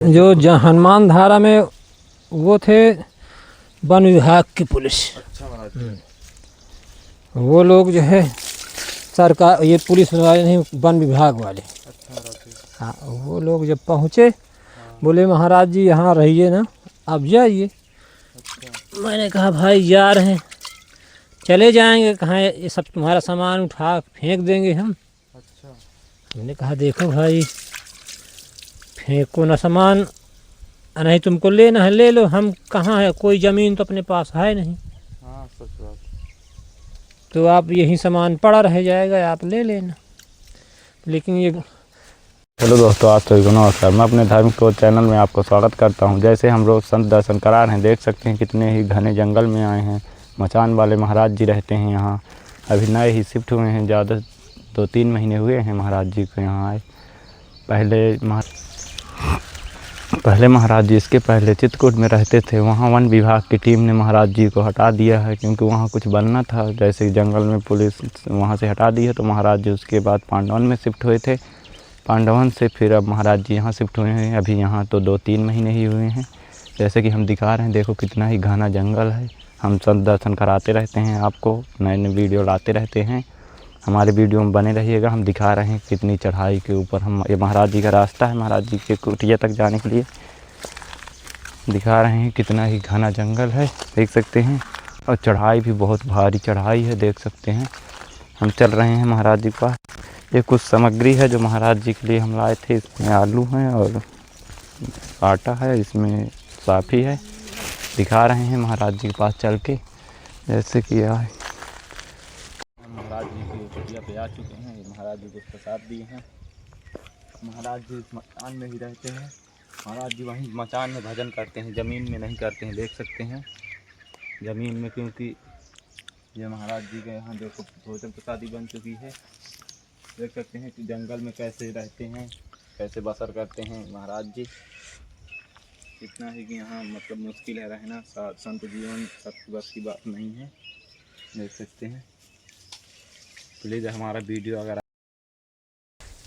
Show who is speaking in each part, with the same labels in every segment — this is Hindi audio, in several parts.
Speaker 1: जो हनुमान धारा में वो थे वन विभाग की पुलिस।
Speaker 2: अच्छा महाराज।
Speaker 1: वो लोग जो है सरकार, ये पुलिस वाले नहीं, वन विभाग वाले।
Speaker 2: अच्छा महाराज।
Speaker 1: हाँ, वो लोग जब पहुँचे बोले महाराज जी यहाँ रहिए ना, आप जाइए।
Speaker 2: अच्छा।
Speaker 1: मैंने कहा भाई जा रहे हैं, चले जाएंगे कहाँ, ये सब तुम्हारा सामान उठा फेंक देंगे हम।
Speaker 2: अच्छा।
Speaker 1: मैंने कहा देखो भाई, फेंको ना सामान, नहीं तुमको लेना है ले लो, हम कहाँ है, कोई ज़मीन तो अपने पास है नहीं,
Speaker 2: हाँ सच बात।
Speaker 1: तो आप यही सामान पड़ा रह जाएगा, आप ले लेना। लेकिन ये
Speaker 3: हेलो दोस्तों, आप सभी को नमस्कार। मैं अपने धार्मिक शोध चैनल में आपको स्वागत करता हूं। जैसे हम रोज़ संत दर्शन करा रहे हैं, देख सकते हैं कितने ही घने जंगल में आए हैं। मचान वाले महाराज जी रहते हैं यहाँ, अभी नए ही शिफ्ट हुए हैं, ज़्यादा 2-3 महीने हुए हैं महाराज जी को यहाँ आए। पहले महाराज जी इसके पहले चित्रकूट में रहते थे। वहाँ वन विभाग की टीम ने महाराज जी को हटा दिया है, क्योंकि वहाँ कुछ बनना था। जैसे जंगल में पुलिस वहाँ से हटा दी है, तो महाराज जी उसके बाद पांडवन में शिफ्ट हुए थे। पांडवन से फिर अब महाराज जी यहाँ शिफ्ट हुए हैं। अभी यहाँ तो 2-3 महीने ही हुए हैं। जैसे कि हम दिखा रहे हैं, देखो कितना ही घना जंगल है। हम संत दर्शन कराते रहते हैं, आपको नए नए वीडियो लाते रहते हैं। हमारे वीडियो में बने रहिएगा। हम दिखा रहे हैं कितनी चढ़ाई के ऊपर हम, ये महाराज जी का रास्ता है, महाराज जी के कुटिया तक जाने के लिए दिखा रहे हैं। कितना ही घना जंगल है, देख सकते हैं। और चढ़ाई भी बहुत भारी चढ़ाई है, देख सकते हैं। हम चल रहे हैं महाराज जी के पास। ये कुछ सामग्री है जो महाराज जी के लिए हम लाए थे। इसमें आलू हैं और आटा है, इसमें साफ़ी है। दिखा रहे हैं महाराज जी के पास चल के, जैसे कि आए। महाराज जी की कुटिया पे आ चुके हैं। ये महाराज जी को प्रसाद दिए हैं। महाराज जी इस मकान में ही रहते हैं। महाराज जी वहीं मचान में भजन करते हैं, ज़मीन में नहीं करते हैं, देख सकते हैं। ज़मीन में, क्योंकि ये महाराज जी के यहाँ देखो भोजन प्रसादी बन चुकी है। देख सकते हैं कि जंगल में कैसे रहते हैं, कैसे बसर करते हैं महाराज जी। इतना ही कि यहाँ मतलब मुश्किल है रहना, संत जीवन सबकी बस की बात नहीं है, देख सकते हैं। प्लीज़ हमारा वीडियो अगर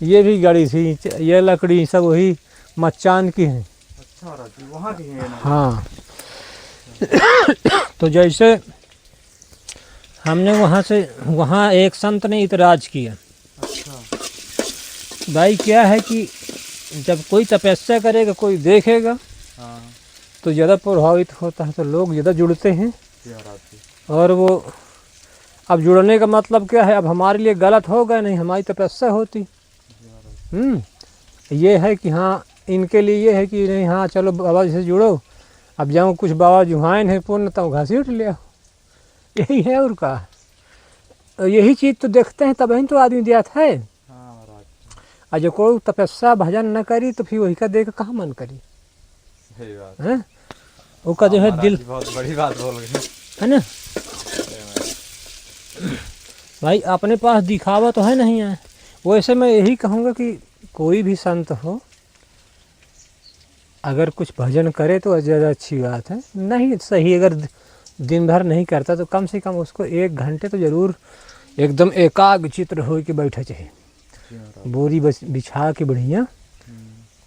Speaker 1: ये भी गाड़ी थी, ये लकड़ी सब वही मचान की है।
Speaker 2: अच्छा महाराज जी, वहाँ की है ना?
Speaker 1: हाँ तो जैसे हमने वहाँ एक संत ने इतराज़ किया।
Speaker 2: अच्छा
Speaker 1: भाई क्या है कि जब कोई तपस्या करेगा, कोई देखेगा
Speaker 2: हाँ
Speaker 1: तो ज़्यादा प्रभावित होता है, तो लोग ज़्यादा जुड़ते हैं।
Speaker 2: महाराज जी।
Speaker 1: और वो अब जुड़ने का मतलब क्या है, अब हमारे लिए गलत हो गया, नहीं हमारी तपस्या होती। ये है कि हाँ, इनके लिए ये है कि नहीं, हाँ चलो बाबा जी से जुड़ो। अब जाऊँ कुछ बाबा जुहाइन है पुण्य, तो घसीट ले आओ, यही है। और का यही चीज़ तो देखते हैं, तब ही तो आदमी दिया है।
Speaker 2: हाँ महाराज।
Speaker 1: और जो कोई तपस्या भजन न करी तो फिर वही का देख कहाँ मन करी,
Speaker 2: सही बात
Speaker 1: है। उसका जो है दिल,
Speaker 2: बहुत बड़ी बात बोल गए,
Speaker 1: है ना भाई। अपने पास दिखावा तो है नहीं है। वैसे मैं यही कहूँगा कि कोई भी संत हो, अगर कुछ भजन करे तो ज़्यादा अच्छी बात है। नहीं सही, अगर दिन भर नहीं करता तो कम से कम उसको 1 घंटे तो ज़रूर एकदम एकाग्रचित्त हो के बैठा चाहिए। बोरी बिछा के बढ़िया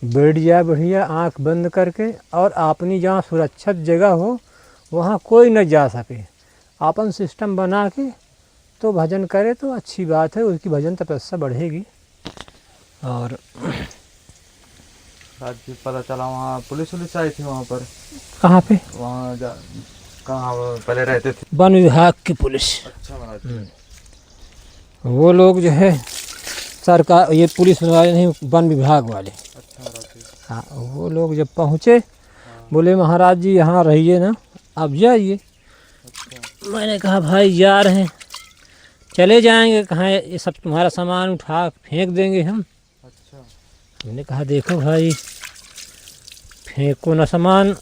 Speaker 1: बैठ जाए, बढ़िया आँख बंद करके, और अपनी जहाँ सुरक्षित जगह हो वहाँ कोई न जा सके, अपन सिस्टम बना के तो भजन करे तो अच्छी बात है। उसकी भजन तपस्या बढ़ेगी। और
Speaker 2: राज्य पता चला वहाँ पुलिस आई थी वहाँ पर।
Speaker 1: कहाँ पे?
Speaker 2: वहाँ कहाँ पहले रहते थे?
Speaker 1: वन विभाग की पुलिस।
Speaker 2: अच्छा महाराज।
Speaker 1: वो लोग जो है सरकार, ये पुलिस वाले नहीं, वन विभाग वाले।
Speaker 2: अच्छा महाराज।
Speaker 1: हाँ, वो लोग जब पहुँचे बोले महाराज जी यहाँ रहिए ना, आप जाइए।
Speaker 2: अच्छा।
Speaker 1: मैंने कहा भाई जा रहे हैं, चले जाएंगे कहाँ, ये सब तुम्हारा सामान उठा फेंक देंगे हम।
Speaker 2: अच्छा।
Speaker 1: मैंने कहा देखो भाई, फेंको ना सामान,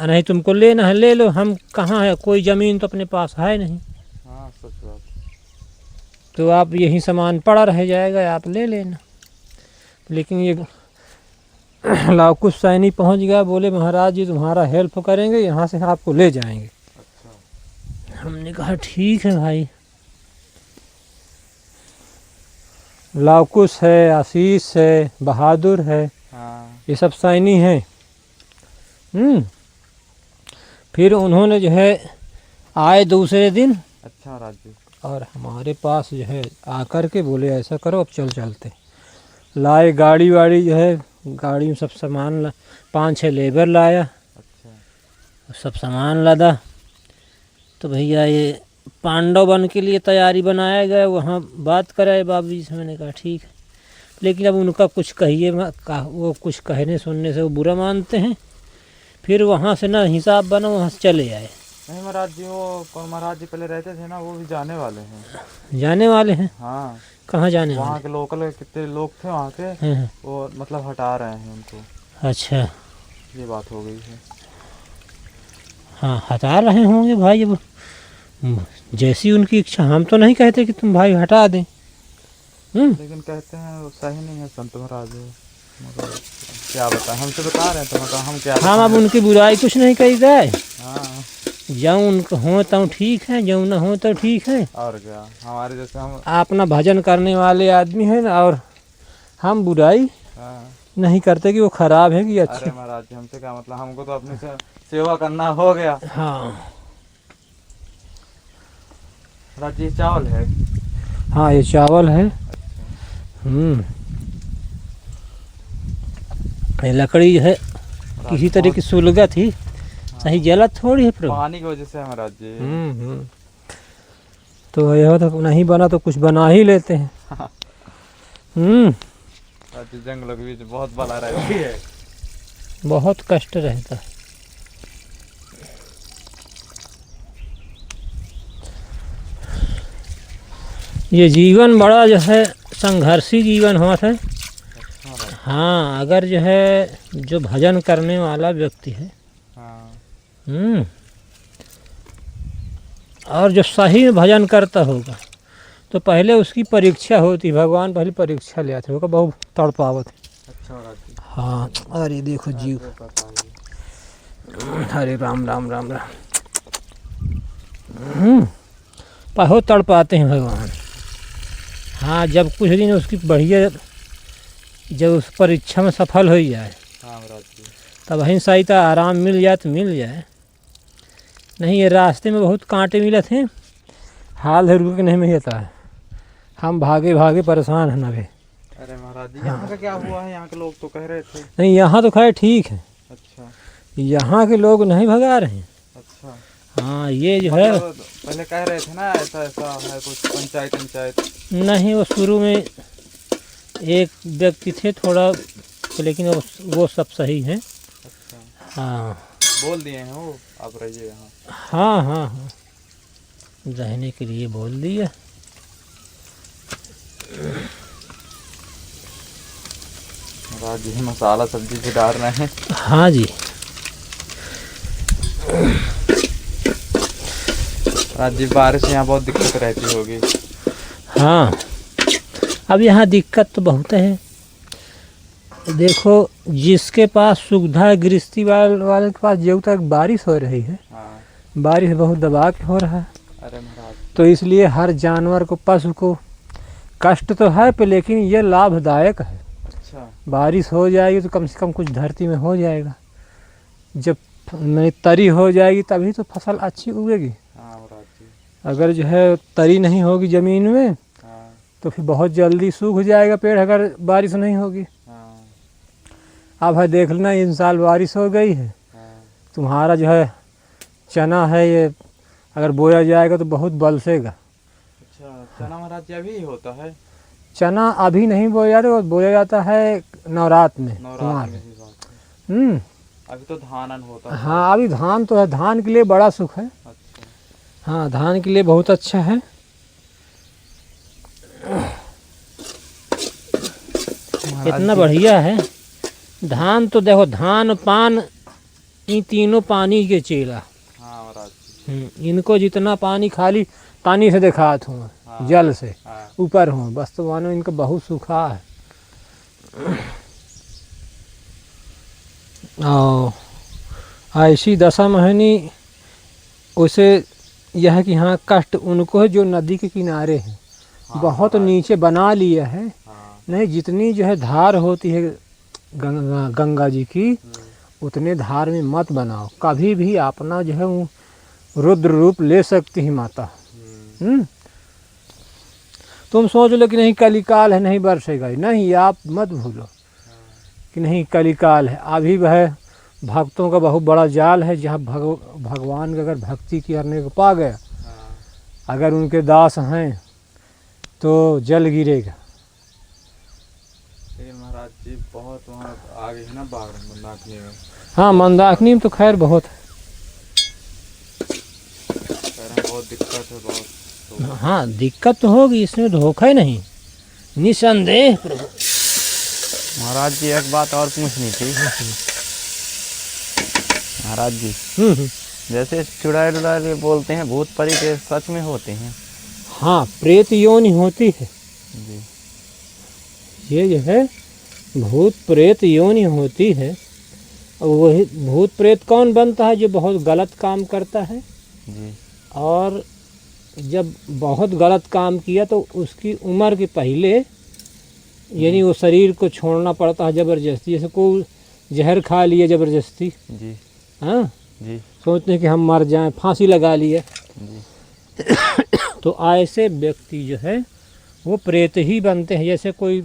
Speaker 1: नहीं तुमको लेना है ले लो, हम कहाँ है, कोई ज़मीन तो अपने पास है नहीं,
Speaker 2: हाँ सच बात।
Speaker 1: तो आप यही सामान पड़ा रह जाएगा, आप ले लेना। लेकिन ये लाकुश सैनी पहुंच गया, बोले महाराज जी तुम्हारा हेल्प करेंगे, यहाँ से आपको ले जाएंगे।
Speaker 2: अच्छा।
Speaker 1: हमने कहा ठीक है भाई। लाकुश है, आशीष है, बहादुर है,
Speaker 2: हाँ
Speaker 1: ये सब सैनी हैं। फिर उन्होंने जो है आए दूसरे दिन
Speaker 2: अच्छा महाराज जी।
Speaker 1: और हमारे पास जो है आकर के बोले ऐसा करो अब चलते। लाए गाड़ी वाड़ी जो है, गाड़ी में सब सामान 5-6 लेबर लाया,
Speaker 2: अच्छा
Speaker 1: सब सामान लादा। तो भैया ये पांडव वन के लिए तैयारी बनाया गया, वहाँ बात कराए बाबू जी से। मैंने कहा ठीक है, लेकिन अब उनका कुछ कहिए वो कुछ कहने सुनने से वो बुरा मानते हैं। फिर वहाँ से ना हिसाब बना, वहाँ से चले आए।
Speaker 2: नहीं महाराज जी, वो कौन महाराज जी पहले रहते थे ना, वो भी जाने वाले हैं।
Speaker 1: जाने वाले हैं?
Speaker 2: हाँ,
Speaker 1: कहाँ जाने
Speaker 2: वहाँ
Speaker 1: वाले?
Speaker 2: के लोकल कितने लोग थे वहाँ के,
Speaker 1: हैं।
Speaker 2: वो मतलब हटा रहे हैं उनको।
Speaker 1: अच्छा,
Speaker 2: ये बात हो गई है।
Speaker 1: हाँ हटा रहे होंगे भाई, अब जैसी उनकी इच्छा। हम तो नहीं कहते कि तुम भाई हटा दें।
Speaker 2: लेकिन कहते हैं वो सही नहीं है संत महाराज। मगर क्या बताएं, हमसे बता रहे हैं तो मतलब हम क्या
Speaker 1: हम अब
Speaker 2: बताएं।
Speaker 1: उनकी बुराई कुछ नहीं कही गए।
Speaker 2: हाँ,
Speaker 1: जब उनको हो तो ठीक है, जब न हो तो ठीक है।
Speaker 2: और क्या, हमारे जैसे हम।
Speaker 1: अपना भजन करने वाले आदमी हैं ना, और हम बुराई
Speaker 2: हाँ,
Speaker 1: नहीं करते कि वो खराब है कि अच्छे।
Speaker 2: अरे महाराज जी, हमसे क्या मतलब, हमको तो अपनी सेवा करना हो गया।
Speaker 1: हाँ
Speaker 2: महाराज जी चावल है।
Speaker 1: हाँ, ये चावल है। ये लकड़ी जो है किसी तरह की सुलगा थी, सही जलत थोड़ी है पर।
Speaker 2: पानी की वजह से है महाराज जी।
Speaker 1: तो यह तो नहीं बना तो कुछ बना ही लेते हैं।
Speaker 2: महाराज जी जंगलों के बीच बहुत बला रहती है।
Speaker 1: बहुत कष्ट रहता है। ये जीवन बड़ा जो है संघर्षी जीवन हुआ था। हाँ, अगर जो है जो भजन करने वाला व्यक्ति है,
Speaker 2: हाँ,
Speaker 1: और जो सही में भजन करता होगा तो पहले उसकी परीक्षा होती। भगवान पहले परीक्षा ले आते होगा, बहुत तड़पावत है।
Speaker 2: अच्छा महाराज जी।
Speaker 1: हाँ, अरे देखो जीव, हरे राम राम राम राम। बहुत तड़पाते हैं भगवान। हाँ, जब कुछ दिन उसकी बढ़िया, जब उस परीक्षा में सफल हो जाए,
Speaker 2: हाँ महाराज जी।
Speaker 1: तब वहीं सही था, आराम मिल जाए तो मिल जाए। नहीं, ये रास्ते में बहुत कांटे मिले थे, हाल है रुक के नहीं मिलता है। हम भागे भागे परेशान हैं नवे।
Speaker 2: अरे महाराज जी, यहाँ का क्या हुआ है? यहाँ के लोग तो कह रहे थे।
Speaker 1: नहीं, यहाँ तो खैर ठीक है,
Speaker 2: अच्छा
Speaker 1: यहाँ के लोग नहीं भगा रहे हैं।
Speaker 2: अच्छा।
Speaker 1: हाँ, ये जो है
Speaker 2: मतलब पहले कह रहे थे ना ऐसा ऐसा है कुछ, पंचायत।
Speaker 1: नहीं, वो शुरू में एक व्यक्ति थे थोड़ा, लेकिन वो सब सही है।
Speaker 2: अच्छा,
Speaker 1: हाँ
Speaker 2: बोल दिए हैं वो, आप रहिए यहाँ।
Speaker 1: हाँ हाँ हाँ, रहने के लिए बोल दिया।
Speaker 2: महाराज जी मसाला सब्जी से डाल रहे हैं।
Speaker 1: हाँ जी,
Speaker 2: महाराज जी बारिश यहाँ बहुत दिक्कत रहती होगी।
Speaker 1: हाँ, अब यहाँ दिक्कत तो बहुत है। देखो, जिसके पास सुविधा है, गृहस्थी वाले के पास, जब तक बारिश हो रही है,
Speaker 2: हाँ,
Speaker 1: बारिश बहुत दबा के हो रहा है,
Speaker 2: अरे महाराज।
Speaker 1: तो इसलिए हर जानवर को, पशु को कष्ट तो है पर, लेकिन ये लाभदायक है।
Speaker 2: अच्छा,
Speaker 1: बारिश हो जाएगी तो कम से कम कुछ धरती में हो जाएगा। जब तरी हो जाएगी तभी तो फसल अच्छी उगेगी।
Speaker 2: हाँ महाराज जी।
Speaker 1: अगर जो है तरी नहीं होगी ज़मीन में,
Speaker 2: हाँ,
Speaker 1: तो फिर बहुत जल्दी सूख जाएगा पेड़, अगर बारिश नहीं होगी।
Speaker 2: हाँ,
Speaker 1: अब है देख लेना, इन साल बारिश हो गई है,
Speaker 2: हाँ।
Speaker 1: तुम्हारा जो है चना है ये, अगर बोया जाएगा तो बहुत बलसेगा।
Speaker 2: अच्छा, चना महाराज जी अभी होता है?
Speaker 1: चना अभी नहीं बोया जाता, वो बोया जाता है नवरात में,
Speaker 2: नवरात्र में ही बात है। अभी तो धान होता है।
Speaker 1: हाँ, अभी धान तो है, धान के लिए बड़ा सुख है।
Speaker 2: अच्छा,
Speaker 1: हाँ, धान के लिए बहुत अच्छा है। इतना बढ़िया है धान। तो देखो, धान पान इन तीनों पानी के चेला।
Speaker 2: हाँ महाराज जी।
Speaker 1: इनको जितना पानी खाली पानी से दिखात हूँ,
Speaker 2: हाँ,
Speaker 1: जल से
Speaker 2: हाँ,
Speaker 1: ऊपर हूँ, बस तो मानो इनका बहुत सूखा है। और ऐसी दशा महनी उसे यह है कि हाँ, कष्ट उनको है जो नदी के किनारे हैं।
Speaker 2: हाँ,
Speaker 1: बहुत
Speaker 2: महाराज।
Speaker 1: नीचे बना लिया है।
Speaker 2: हाँ,
Speaker 1: नहीं, जितनी जो है धार होती है गंगा जी की, उतने धार में मत बनाओ। कभी भी अपना जो है वो रुद्र रूप ले सकती है माता। तुम सोच लो कि नहीं कलिकाल है, नहीं बरसेगा, नहीं, आप मत भूलो कि नहीं कलिकाल है। अभी वह भक्तों का बहुत बड़ा जाल है, जहाँ भगवान का अगर भक्ति करने को पा गया, अगर उनके दास हैं तो जल गिरेगा।
Speaker 2: लेकिन महाराज जी बहुत वहाँ आगे है ना बाढ़ मंदाकिनी में।
Speaker 1: हाँ, मंदाकिनी में तो खैर बहुत है।
Speaker 2: कह रहे हैं बहुत दिक्कत है बहुत। तो
Speaker 1: हाँ, दिक्कत तो होगी, इसमें धोखा ही नहीं, निसंदेह प्रभु।
Speaker 3: महाराज जी एक बात और पूछनी थी महाराज जी। जैसे चुड़ैल उड़ैल बोलते हैं, भूत परी के सच में होते हैं?
Speaker 1: हाँ, प्रेत योनि होती है
Speaker 3: जी।
Speaker 1: ये जो है भूत प्रेत योनि होती है। और वही भूत प्रेत कौन बनता है? जो बहुत गलत काम करता है,
Speaker 3: जी।
Speaker 1: और जब बहुत गलत काम किया तो उसकी उम्र के पहले, यानी वो शरीर को छोड़ना पड़ता है ज़बरदस्ती। जैसे कोई जहर खा लिए ज़बरदस्ती,
Speaker 3: जी।
Speaker 1: हाँ,
Speaker 3: जी।
Speaker 1: सोचते हैं कि हम मर जाएं, फांसी लगा लिए,
Speaker 3: जी।
Speaker 1: तो ऐसे व्यक्ति जो है वो प्रेत ही बनते हैं। जैसे कोई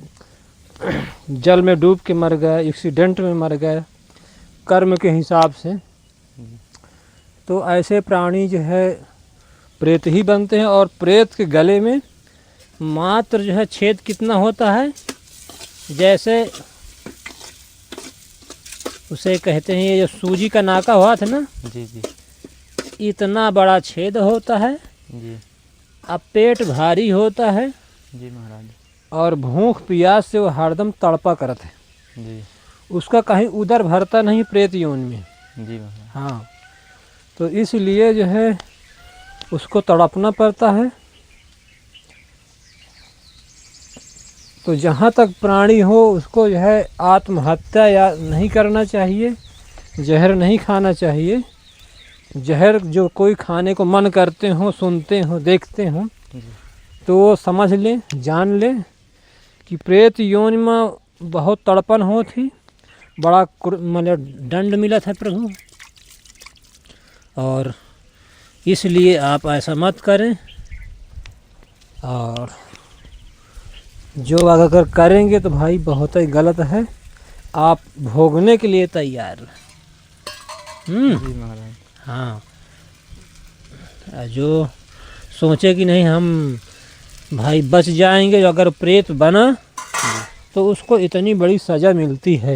Speaker 1: जल में डूब के मर गया, एक्सीडेंट में मर गया, कर्म के हिसाब से, तो ऐसे प्राणी जो है प्रेत ही बनते हैं। और प्रेत के गले में मात्र जो है छेद कितना होता है, जैसे उसे कहते हैं, ये जो सूजी का नाका हुआ था ना,
Speaker 3: जी। जी।
Speaker 1: इतना बड़ा छेद होता है।
Speaker 3: जी।
Speaker 1: अब पेट भारी होता है
Speaker 3: जी महाराज।
Speaker 1: और भूख प्यास से वो हरदम तड़पा करत है।
Speaker 3: जी।
Speaker 1: उसका कहीं उदर भरता नहीं प्रेत योनि में।
Speaker 3: जी महाराज।
Speaker 1: हाँ, तो इसलिए जो है उसको तड़पना पड़ता है। तो जहाँ तक प्राणी हो उसको जो है आत्महत्या या नहीं करना चाहिए, जहर नहीं खाना चाहिए। जहर जो कोई खाने को मन करते हो, सुनते हो, देखते हो, तो वो समझ लें, जान लें कि प्रेत योनि में बहुत तड़पन हो थी, बड़ा मतलब दंड मिला था प्रभु, और इसलिए आप ऐसा मत करें। और जो अगर करेंगे तो भाई बहुत ही गलत है, आप भोगने के लिए तैयार हैं।
Speaker 3: जी महाराज।
Speaker 1: हाँ, जो सोचे कि नहीं हम भाई बच जाएंगे, जो अगर प्रेत बना तो उसको इतनी बड़ी सज़ा मिलती है।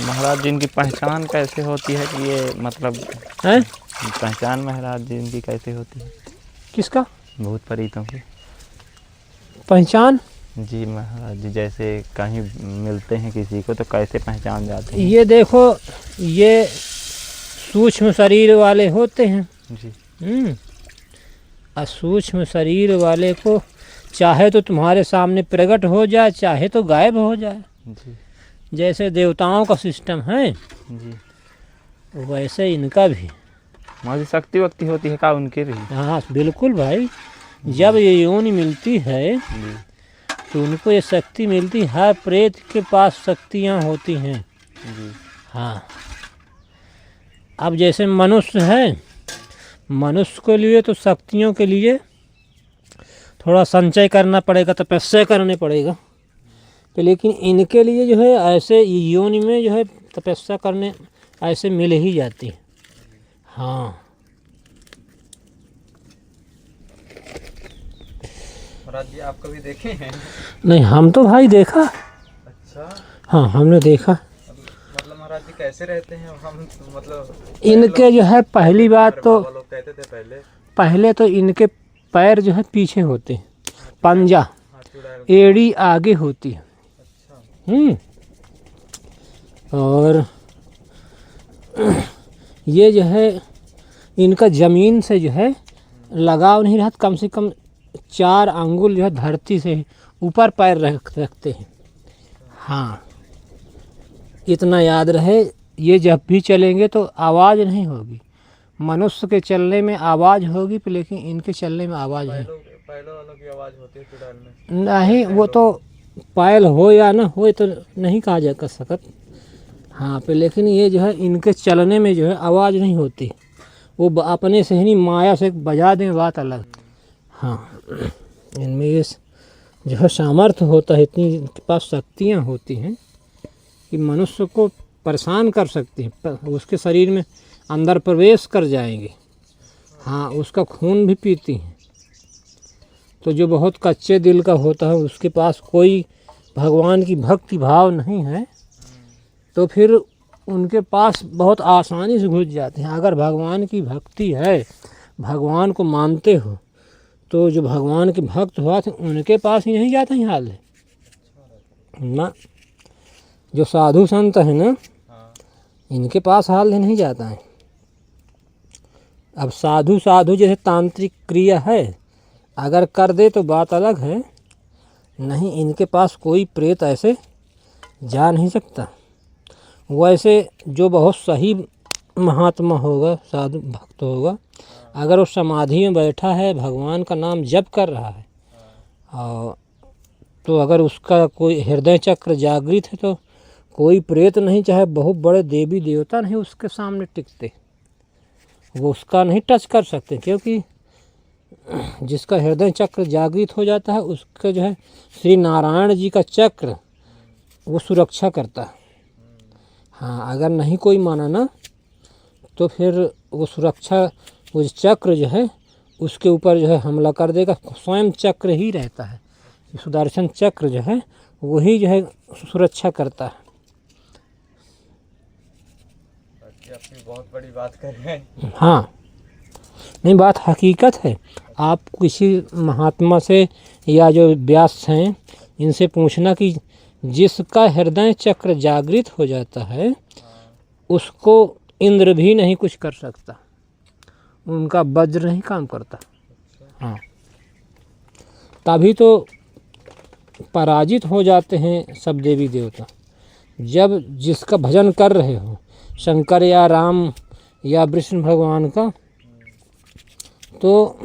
Speaker 3: महाराज जी इनकी पहचान कैसे होती है कि ये मतलब
Speaker 1: हैं?
Speaker 3: पहचान महाराज जी इनकी कैसे होती है?
Speaker 1: किसका
Speaker 3: भूत प्रेतों की
Speaker 1: पहचान?
Speaker 3: जी महाराज जी, जैसे कहीं मिलते हैं किसी को तो कैसे पहचान जाते हैं?
Speaker 1: ये देखो, ये सूक्ष्म शरीर वाले होते हैं।
Speaker 3: जी।
Speaker 1: और सूक्ष्म शरीर वाले को चाहे तो तुम्हारे सामने प्रकट हो जाए, चाहे तो गायब हो जाए।
Speaker 3: जी।
Speaker 1: जैसे देवताओं का सिस्टम है,
Speaker 3: जी।
Speaker 1: वैसे इनका भी।
Speaker 3: हमारी शक्ति वक्ति होती है का उनके भी?
Speaker 1: हाँ बिल्कुल भाई, जब ये योनि मिलती है
Speaker 3: जी।
Speaker 1: तो उनको ये शक्ति मिलती है। हर प्रेत के पास शक्तियाँ होती हैं।
Speaker 3: जी।
Speaker 1: हाँ, अब जैसे मनुष्य है, मनुष्य के लिए तो शक्तियों के लिए थोड़ा संचय करना पड़ेगा, तपस्या करने पड़ेगा। तो लेकिन इनके लिए जो है ऐसे योनि में जो है तपस्या करने ऐसे मिल ही जाती है। हाँ,
Speaker 2: महाराज जी आप कभी देखे हैं?
Speaker 1: नहीं, हम तो भाई देखा।
Speaker 2: अच्छा।
Speaker 1: हाँ, हमने देखा।
Speaker 2: मतलब महाराज जी कैसे रहते हैं? हम मतलब
Speaker 1: इनके जो है पहली बात तो,
Speaker 2: बाबा लोग कहते थे
Speaker 1: पहले तो इनके पैर जो है पीछे होते हैं, पंजा,
Speaker 2: हाँ, चुड़ैल।
Speaker 1: एड़ी आगे होती है।
Speaker 2: अच्छा।
Speaker 1: और ये जो है इनका ज़मीन से जो है लगाव नहीं रहता, कम से कम 4 अंगुल जो है धरती से ऊपर पैर रखते हैं। हाँ, इतना याद रहे, ये जब भी चलेंगे तो आवाज़ नहीं होगी। मनुष्य के चलने में आवाज़ होगी, लेकिन इनके चलने में आवाज़ है।
Speaker 2: पहले वालों की आवाज़ होती है चुड़ैल में?
Speaker 1: नहीं, वो तो पायल हो या ना हो तो नहीं कहा जा कर सकत। हाँ पे लेकिन ये जो है इनके चलने में जो है आवाज़ नहीं होती, वो अपने से ही नहीं माया से बजा दें, बात अलग। हाँ, इनमें ये जो है सामर्थ्य होता है, इतनी इनके पास शक्तियाँ होती हैं कि मनुष्य को परेशान कर सकती हैं, उसके शरीर में अंदर प्रवेश कर जाएंगे। हाँ, उसका खून भी पीती हैं। तो जो बहुत कच्चे दिल का होता है, उसके पास कोई भगवान की भक्ति भाव नहीं है, तो फिर उनके पास बहुत आसानी से घुस जाते हैं। अगर भगवान की भक्ति है, भगवान को मानते हो, तो जो भगवान के भक्त हुआ थे उनके पास ही नहीं जाता ही हाल है ना। जो साधु संत है ना, इनके पास हाल नहीं जाता है। अब साधु जैसे तांत्रिक क्रिया है, अगर कर दे तो बात अलग है, नहीं इनके पास कोई प्रेत ऐसे जा नहीं सकता। वैसे जो बहुत सही महात्मा होगा, साधु भक्त होगा, अगर वो समाधि में बैठा है, भगवान का नाम जप कर रहा है, और तो अगर उसका कोई हृदय चक्र जागृत है, तो कोई प्रेत नहीं, चाहे बहुत बड़े देवी देवता नहीं उसके सामने टिकते, वो उसका नहीं टच कर सकते, क्योंकि जिसका हृदय चक्र जागृत हो जाता है, उसका जो है श्री नारायण जी का चक्र वो सुरक्षा करता है। हाँ, अगर नहीं कोई माना ना, तो फिर वो सुरक्षा, वो चक्र जो है उसके ऊपर जो है हमला कर देगा। स्वयं चक्र ही रहता है, सुदर्शन चक्र जो है वही जो है सुरक्षा करता है।
Speaker 2: आपकी बहुत बड़ी बात कर रहे हैं।
Speaker 1: हाँ, नहीं बात हकीकत है। आप किसी महात्मा से या जो व्यास हैं इनसे पूछना कि जिसका हृदय चक्र जागृत हो जाता है, उसको इंद्र भी नहीं कुछ कर सकता, उनका वज्र नहीं काम करता। हाँ, तभी तो पराजित हो जाते हैं सब देवी देवता। जब जिसका भजन कर रहे हो, शंकर या राम या विष्णु भगवान का, तो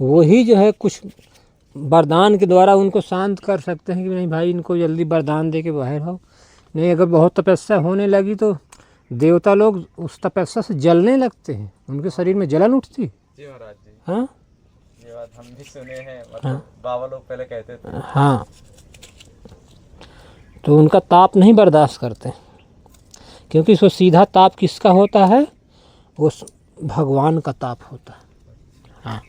Speaker 1: वही जो है कुछ वरदान के द्वारा उनको शांत कर सकते हैं कि नहीं भाई, इनको जल्दी वरदान दे के बाहर हो। नहीं, अगर बहुत तपस्या होने लगी तो देवता लोग उस तपस्या से जलने लगते हैं, उनके शरीर में जलन उठती।
Speaker 2: जी महाराज जी।
Speaker 1: हाँ,
Speaker 2: ये बात हम भी सुने हैं, मतलब बाबा लोग पहले कहते थे।
Speaker 1: हाँ, तो उनका ताप नहीं बर्दाश्त करते, क्योंकि सो सीधा ताप किसका होता है, वो भगवान का ताप होता है। हाँ,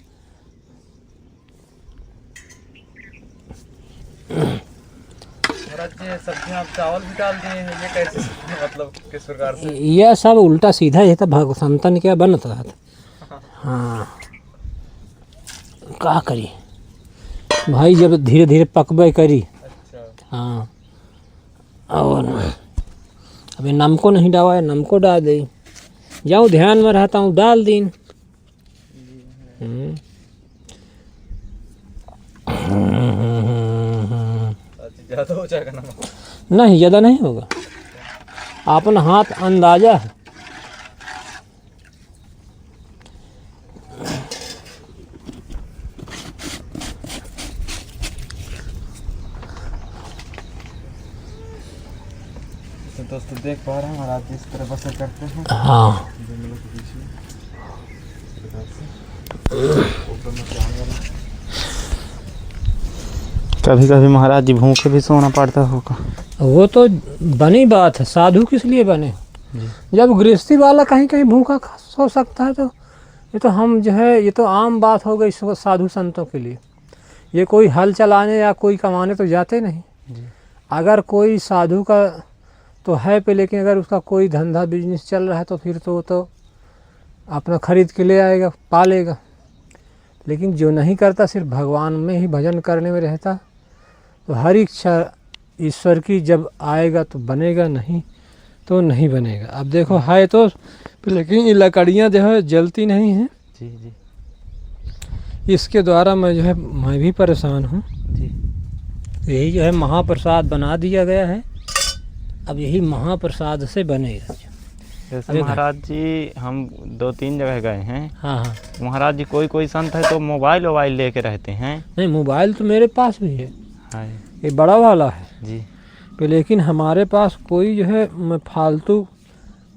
Speaker 2: महाराज जी, सब्जियां आप चावल भी डाल दिए हैं, ये कैसे मतलब किस प्रकार से?
Speaker 1: यह सब उल्टा सीधा ये तो संतन क्या बनता है। हाँ, क्या करी भाई, जब धीरे धीरे पकबे करी।
Speaker 2: अच्छा।
Speaker 1: हाँ, और अभी नमको नहीं डाला है, नमको डाल दी, जाऊँ ध्यान में रहता हूँ डाल दिन।
Speaker 2: ज़्यादा हो जाएगा नमक?
Speaker 1: नहीं, ज़्यादा नहीं होगा, अपना हाथ अंदाजा है।
Speaker 2: तो दोस्तों देख पा रहे हैं महाराज जी इस तरह बसर करते हैं
Speaker 1: हाँ,
Speaker 2: जंगलों के बीच में इस प्रकार से। ऊपर में क्या
Speaker 3: कभी कभी महाराज जी भूखे भी सोना पड़ता होगा।
Speaker 1: वो तो बनी बात है, साधु किस लिए बने। जब गृहस्थी वाला कहीं कहीं भूखा सो सकता है, तो ये तो हम जो है, ये तो आम बात हो गई साधु संतों के लिए। ये कोई हल चलाने या कोई कमाने तो जाते नहीं। अगर कोई साधु का तो है पे, लेकिन अगर उसका कोई धंधा बिजनेस चल रहा है तो फिर तो वो तो अपना खरीद के ले आएगा, पालेगा। लेकिन जो नहीं करता, सिर्फ भगवान में ही भजन करने में रहता, तो हर इच्छा ईश्वर की जब आएगा तो बनेगा, नहीं तो नहीं बनेगा। अब देखो है तो, लेकिन ये लकड़ियाँ जो है जलती नहीं हैं।
Speaker 3: जी जी
Speaker 1: इसके द्वारा मैं जो है मैं भी परेशान हूँ।
Speaker 3: जी।
Speaker 1: यही जो है महाप्रसाद बना दिया गया है, अब यही महाप्रसाद से बनेगा।
Speaker 3: जैसे
Speaker 1: अरे
Speaker 3: महाराज जी हम 2-3 जगह गए हैं,
Speaker 1: हाँ हाँ।
Speaker 3: महाराज जी कोई संत है तो मोबाइल लेके रहते हैं।
Speaker 1: नहीं, मोबाइल तो मेरे पास भी है,
Speaker 3: हाँ
Speaker 1: ये बड़ा वाला है
Speaker 3: जी।
Speaker 1: लेकिन हमारे पास कोई जो है फालतू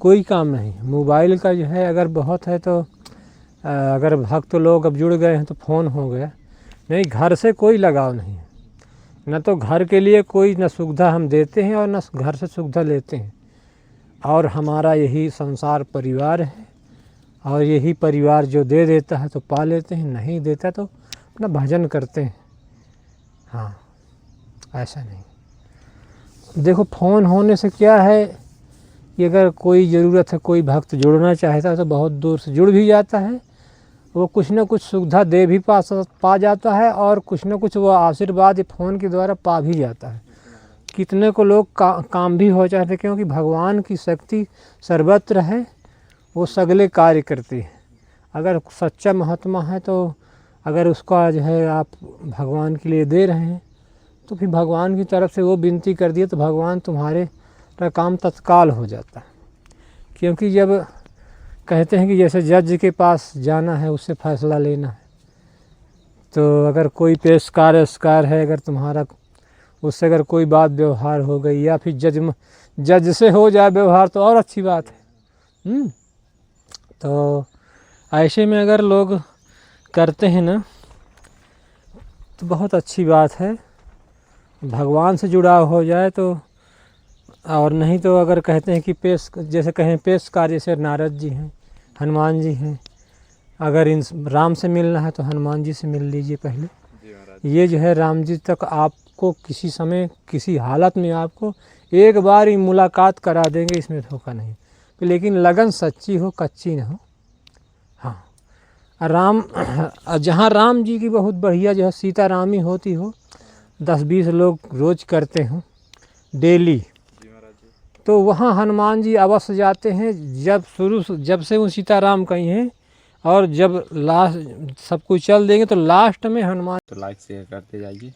Speaker 1: कोई काम नहीं। मोबाइल का जो है अगर बहुत है तो अगर भक्त लोग अब जुड़ गए हैं तो फ़ोन हो गया, नहीं घर से कोई लगाव नहीं है। न तो घर के लिए कोई न सुविधा हम देते हैं और न घर से सुविधा लेते हैं, और हमारा यही संसार परिवार है, और यही परिवार जो दे देता है तो पा लेते हैं, नहीं देता तो अपना भजन करते हैं। हाँ, ऐसा नहीं। देखो फ़ोन होने से क्या है कि अगर कोई ज़रूरत है, कोई भक्त जुड़ना चाहता है तो बहुत दूर से जुड़ भी जाता है, वो कुछ न कुछ सुविधा दे भी पा जाता है, और कुछ न कुछ वो आशीर्वाद फ़ोन के द्वारा पा भी जाता है। कितने को लोग काम भी हो जाते, क्योंकि भगवान की शक्ति सर्वत्र है, वो सगले कार्य करती है। अगर सच्चा महात्मा है तो अगर उसका जो है आप भगवान के लिए दे रहे हैं तो फिर भगवान की तरफ से वो विनती कर दिए तो भगवान तुम्हारे का काम तत्काल हो जाता है। क्योंकि जब कहते हैं कि जैसे जज के पास जाना है, उससे फैसला लेना है, तो अगर कोई पेशकार है, अगर तुम्हारा उससे अगर कोई बात व्यवहार हो गई या फिर जज से हो जाए व्यवहार तो और अच्छी बात है। तो ऐसे में अगर लोग करते हैं ना तो बहुत अच्छी बात है, भगवान से जुड़ाव हो जाए तो। और नहीं तो अगर कहते हैं कि जैसे कहें पेशकार, जैसे नारद जी हैं, हनुमान जी हैं, अगर इन राम से मिलना है तो हनुमान जी से मिल लीजिए पहले। ये जो है राम जी तक आपको किसी समय किसी हालत में आपको एक बार ही मुलाकात करा देंगे, इसमें धोखा नहीं। लेकिन लगन सच्ची हो, कच्ची ना हो। हाँ, राम जहाँ राम जी की बहुत बढ़िया जो है सीतारामी होती हो, 10-20 लोग रोज करते हों डेली, तो वहाँ हनुमान जी अवश्य जाते हैं। जब से वो सीताराम कहीं हैं, और जब लास्ट सब कुछ चल देंगे तो लास्ट में हनुमान।
Speaker 2: तो लाइक शेयर करते जाइए।